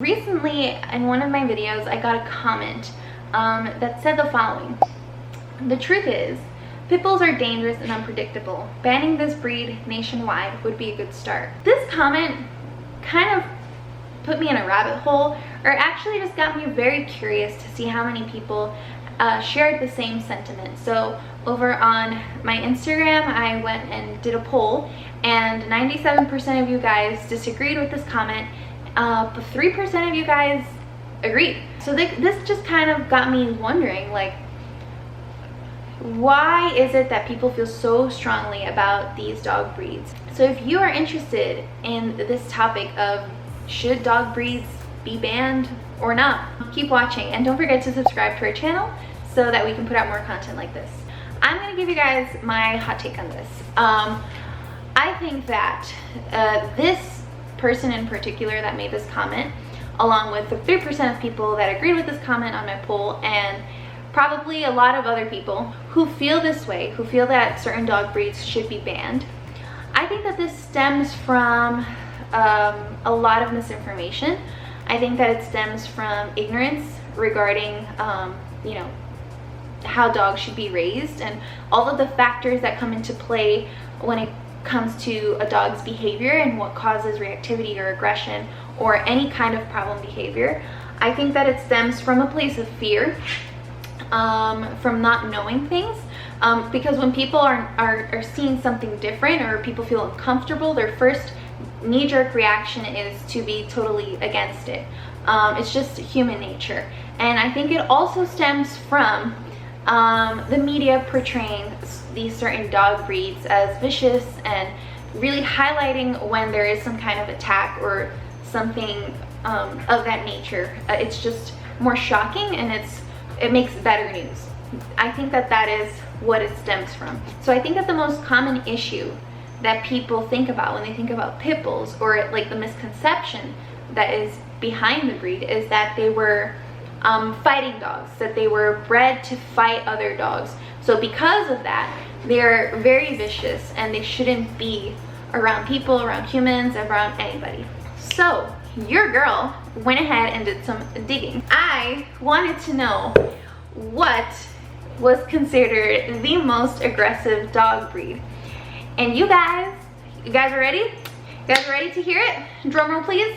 Recently, in one of my videos, I got a comment that said the following. The truth is, Pitbulls are dangerous and unpredictable. Banning this breed nationwide would be a good start. This comment kind of put me in a rabbit hole, or actually just got me very curious to see how many people shared the same sentiment. So over on my Instagram, I went and did a poll, and 97% of you guys disagreed with this comment, but 3% of you guys agreed. So this just kind of got me wondering, like, why is it that people feel so strongly about these dog breeds? So if you are interested in this topic of should dog breeds be banned or not, keep watching, and don't forget to subscribe to our channel so that we can put out more content like this. I'm going to give you guys my hot take on this. I think that this person in particular that made this comment, along with the 3% of people that agreed with this comment on my poll, and probably a lot of other people who feel this way, who feel that certain dog breeds should be banned, I think that this stems from a lot of misinformation. I think that it stems from ignorance regarding you know, how dogs should be raised and all of the factors that come into play when it comes to a dog's behavior and what causes reactivity or aggression or any kind of problem behavior. I think that it stems from a place of fear, from not knowing things, because when people are seeing something different, or people feel uncomfortable, their first knee-jerk reaction is to be totally against it. It's just human nature. And I think it also stems from the media portraying these certain dog breeds as vicious and really highlighting when there is some kind of attack or something of that nature. It's just more shocking, and it makes better news. I think that that is what it stems from. So I think that the most common issue that people think about when they think about pit bulls, or like the misconception that is behind the breed, is that they were fighting dogs, that they were bred to fight other dogs. So because of that, they're very vicious and they shouldn't be around people, around humans, around anybody. So your girl went ahead and did some digging. I wanted to know what was considered the most aggressive dog breed. And you guys are ready? You guys are ready to hear it? Drum roll, please.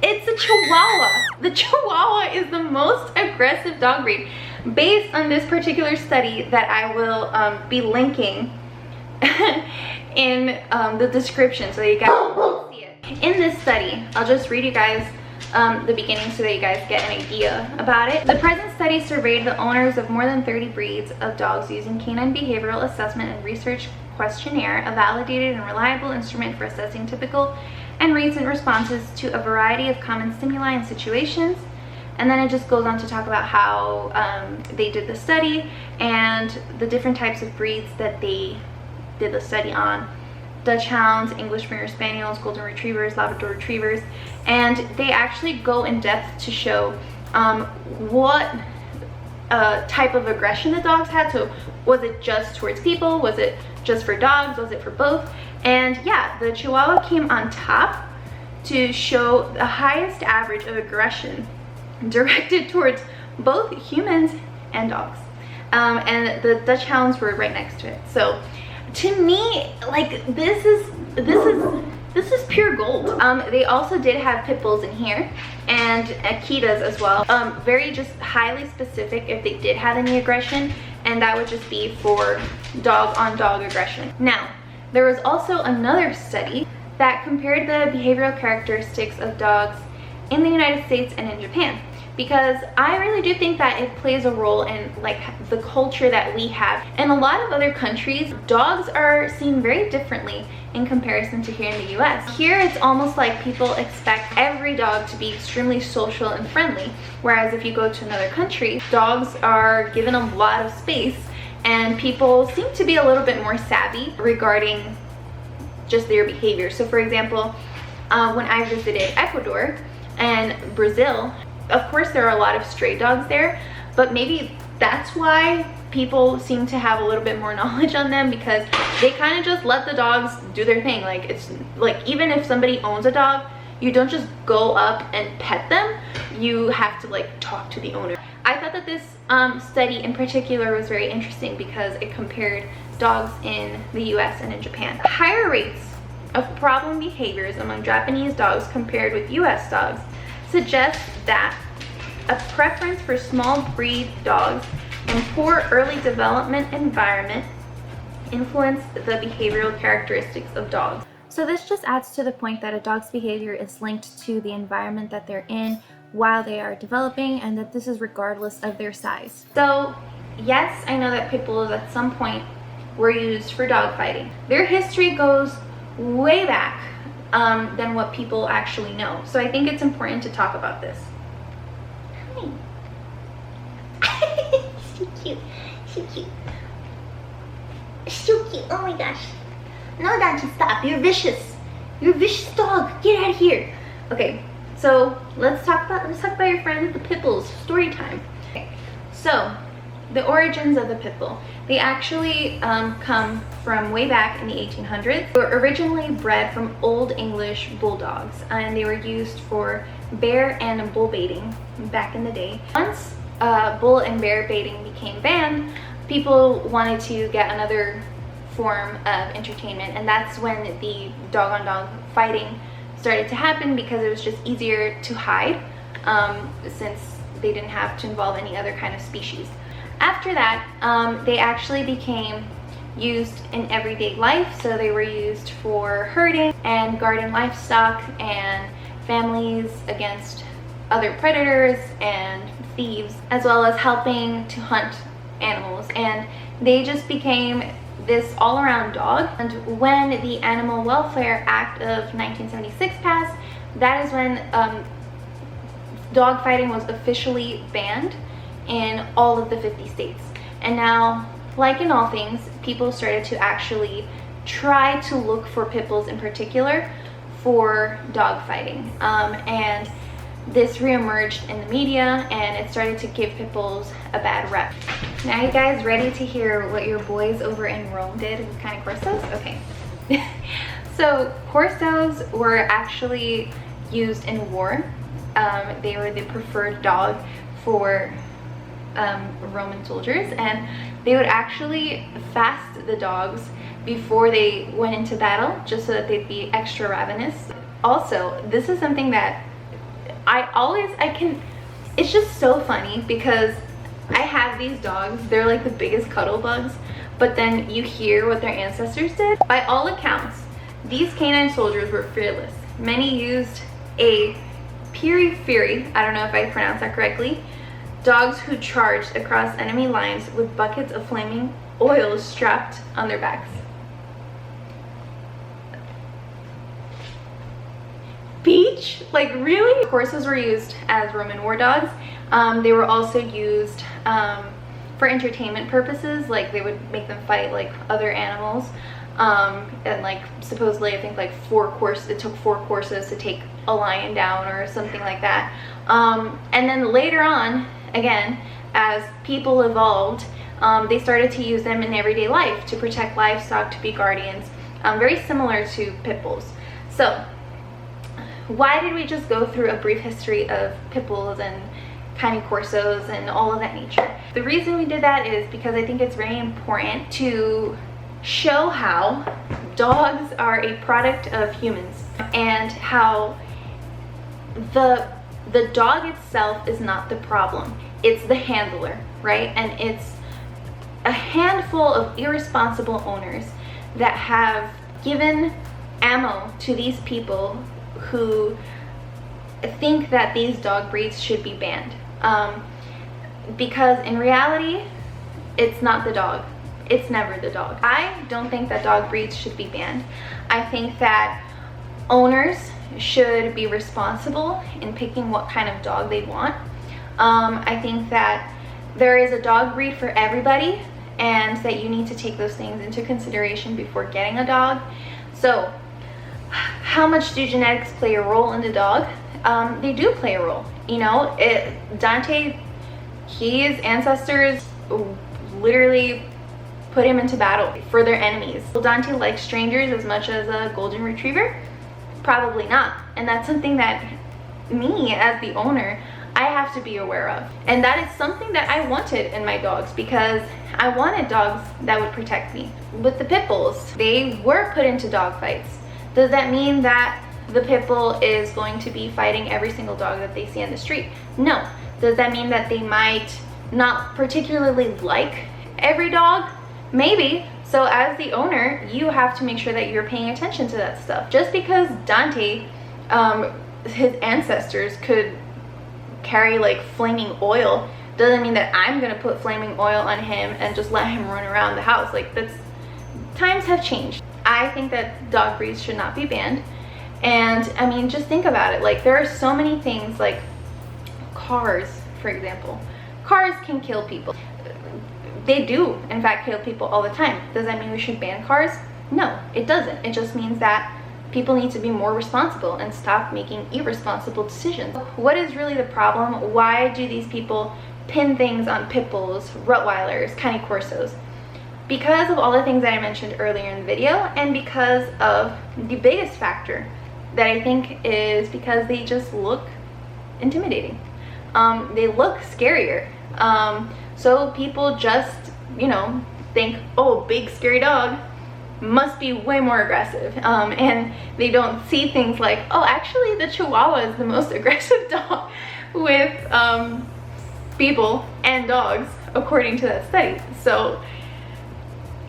It's a Chihuahua. The Chihuahua is the most aggressive dog breed, based on this particular study that I will be linking in the description so that you guys can see it. In this study, I'll just read you guys the beginning so that you guys get an idea about it. The present study surveyed the owners of more than 30 breeds of dogs using canine behavioral assessment and research questionnaire, a validated and reliable instrument for assessing typical and recent responses to a variety of common stimuli and situations. And then it just goes on to talk about how they did the study and the different types of breeds that they did the study on: Dutch Hounds, English Springer Spaniels, Golden Retrievers, Labrador Retrievers. And they actually go in depth to show what type of aggression the dogs had. So was it just towards people? Was it just for dogs? Was it for both? And yeah, the Chihuahua came on top to show the highest average of aggression directed towards both humans and dogs. And the Dutch Hounds were right next to it. So to me, like, this is pure gold. They also did have pit bulls in here, and Akitas as well. Very just highly specific if they did have any aggression, and that would just be for dog on dog aggression. Now, there was also another study that compared the behavioral characteristics of dogs in the United States and in Japan, because I really do think that it plays a role in like the culture that we have. In a lot of other countries, dogs are seen very differently in comparison to here in the US. Here it's almost like people expect every dog to be extremely social and friendly, whereas if you go to another country, dogs are given a lot of space and people seem to be a little bit more savvy regarding just their behavior. So for example, when I visited Ecuador and Brazil, of course there are a lot of stray dogs there, but maybe that's why people seem to have a little bit more knowledge on them, because they kind of just let the dogs do their thing. Like, it's like, even if somebody owns a dog, You don't just go up and pet them. You have to like talk to the owner. I thought that this study in particular was very interesting because it compared dogs in the US and in Japan. Higher rates of problem behaviors among Japanese dogs compared with US dogs suggests that a preference for small breed dogs and poor early development environment influence the behavioral characteristics of dogs. So this just adds to the point that a dog's behavior is linked to the environment that they're in while they are developing, and that this is regardless of their size. So yes, I know that pit bulls at some point were used for dog fighting. Their history goes way back than what people actually know. So I think it's important to talk about this. Hi. So cute. So cute. So cute. Oh my gosh. No, Dante, stop. You're vicious. You're a vicious dog. Get out of here. Okay, so let's talk about your friends, the pit bulls. Story time. Okay. So the origins of the pit bull. They actually come from way back in the 1800s. They were originally bred from Old English bulldogs, and they were used for bear and bull baiting back in the day. Once bull and bear baiting became banned, people wanted to get another form of entertainment, and that's when the dog-on-dog fighting started to happen, because it was just easier to hide since they didn't have to involve any other kind of species. After that, they actually became used in everyday life, so they were used for herding and guarding livestock and families against other predators and thieves, as well as helping to hunt animals, and they just became this all-around dog. And when the Animal Welfare Act of 1976 passed, that is when dog fighting was officially banned in all of the 50 states. And now, like in all things, people started to actually try to look for pit bulls in particular for dog fighting, and this reemerged in the media, and it started to give pit bulls a bad rep. Now you guys ready to hear what your boys over in Rome did with kind of Corsos? Okay. So Corsos were actually used in war. They were the preferred dog for Roman soldiers, and they would actually fast the dogs before they went into battle, just so that they'd be extra ravenous. Also, this is something that it's just so funny, because I have these dogs, they're like the biggest cuddle bugs, but then you hear what their ancestors did. By all accounts, these canine soldiers were fearless. Many used a piri-firi, I don't know if I pronounced that correctly, dogs who charged across enemy lines with buckets of flaming oil strapped on their backs. Beach? Like, really? Horses were used as Roman war dogs. They were also used for entertainment purposes, like they would make them fight like other animals, and like supposedly I think like it took 4 courses to take a lion down or something like that. And then later on, again, as people evolved, they started to use them in everyday life to protect livestock, to be guardians, very similar to pit bulls. So why did we just go through a brief history of pit bulls and kind of Corsos and all of that nature? The reason we did that is because I think it's very important to show how dogs are a product of humans, and how the dog itself is not the problem, it's the handler, right? And it's a handful of irresponsible owners that have given ammo to these people who think that these dog breeds should be banned, because in reality it's not the dog, it's never the dog. I don't think that dog breeds should be banned. I think that owners should be responsible in picking what kind of dog they want. I think that there is a dog breed for everybody, and that you need to take those things into consideration before getting a dog. So how much do genetics play a role in the dog? They do play a role. You know, Dante, his ancestors literally put him into battle for their enemies. Will Dante like strangers as much as a golden retriever? Probably not. And that's something that me as the owner, I have to be aware of. And that is something that I wanted in my dogs, because I wanted dogs that would protect me. With the pit bulls, they were put into dog fights. Does that mean that the pit bull is going to be fighting every single dog that they see on the street? No. Does that mean that they might not particularly like every dog? Maybe. So as the owner, you have to make sure that you're paying attention to that stuff. Just because Dante, his ancestors could carry like flaming oil, doesn't mean that I'm gonna put flaming oil on him and just let him run around the house. Like, that's, times have changed. I think that dog breeds should not be banned. And I mean, just think about it. Like, there are so many things, like cars, for example. Cars can kill people. They do, in fact, kill people all the time. Does that mean we should ban cars? No, it doesn't. It just means that people need to be more responsible and stop making irresponsible decisions. What is really the problem? Why do these people pin things on pit bulls, Rottweilers, Cane Corsos? Because of all the things that I mentioned earlier in the video, and because of the biggest factor that I think is because they just look intimidating. They look scarier. So people just, you know, think, oh, big scary dog must be way more aggressive. And they don't see things like, oh, actually the Chihuahua is the most aggressive dog with people and dogs, according to that study. So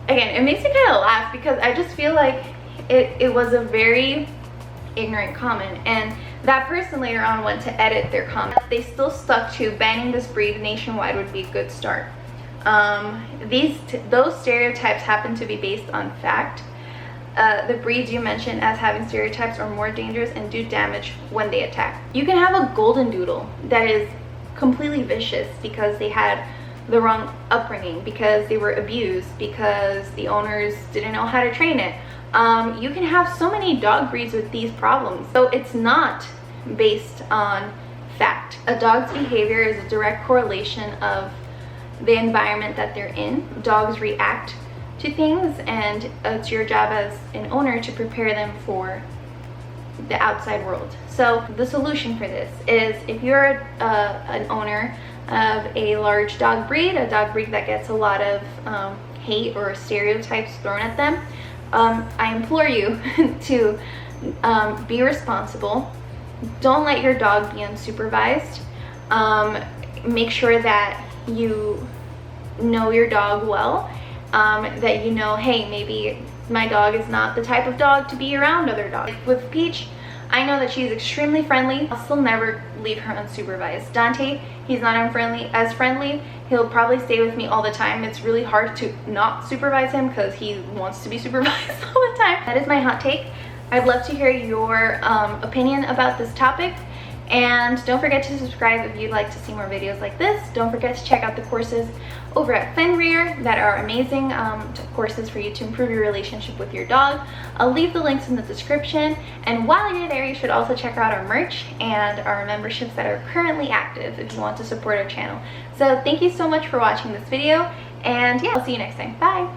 again, it makes me kind of laugh, because I just feel like it was a very ignorant comment, and that person later on went to edit their comment. They still stuck to banning this breed nationwide would be a good start. Those stereotypes happen to be based on fact. The breeds you mentioned as having stereotypes are more dangerous and do damage when they attack. You can have a golden doodle that is completely vicious because they had the wrong upbringing, because they were abused, because the owners didn't know how to train it. You can have so many dog breeds with these problems. So it's not based on fact. A dog's behavior is a direct correlation of the environment that they're in. Dogs react to things, and it's your job as an owner to prepare them for the outside world. So the solution for this is, if you're an owner of a large dog breed, a dog breed that gets a lot of hate or stereotypes thrown at them, I implore you to be responsible. Don't let your dog be unsupervised. Make sure that you know your dog well, that you know, hey, maybe my dog is not the type of dog to be around other dogs. With Peach, I know that she's extremely friendly. I'll still never leave her unsupervised. Dante, he's not as friendly. He'll probably stay with me all the time. It's really hard to not supervise him because he wants to be supervised all the time. That is my hot take. I'd love to hear your opinion about this topic. And don't forget to subscribe if you'd like to see more videos like this. Don't forget to check out the courses over at Fenrir that are amazing courses for you to improve your relationship with your dog. I'll leave the links in the description. And while you're there, you should also check out our merch and our memberships that are currently active if you want to support our channel. So thank you so much for watching this video. And yeah, I'll see you next time. Bye!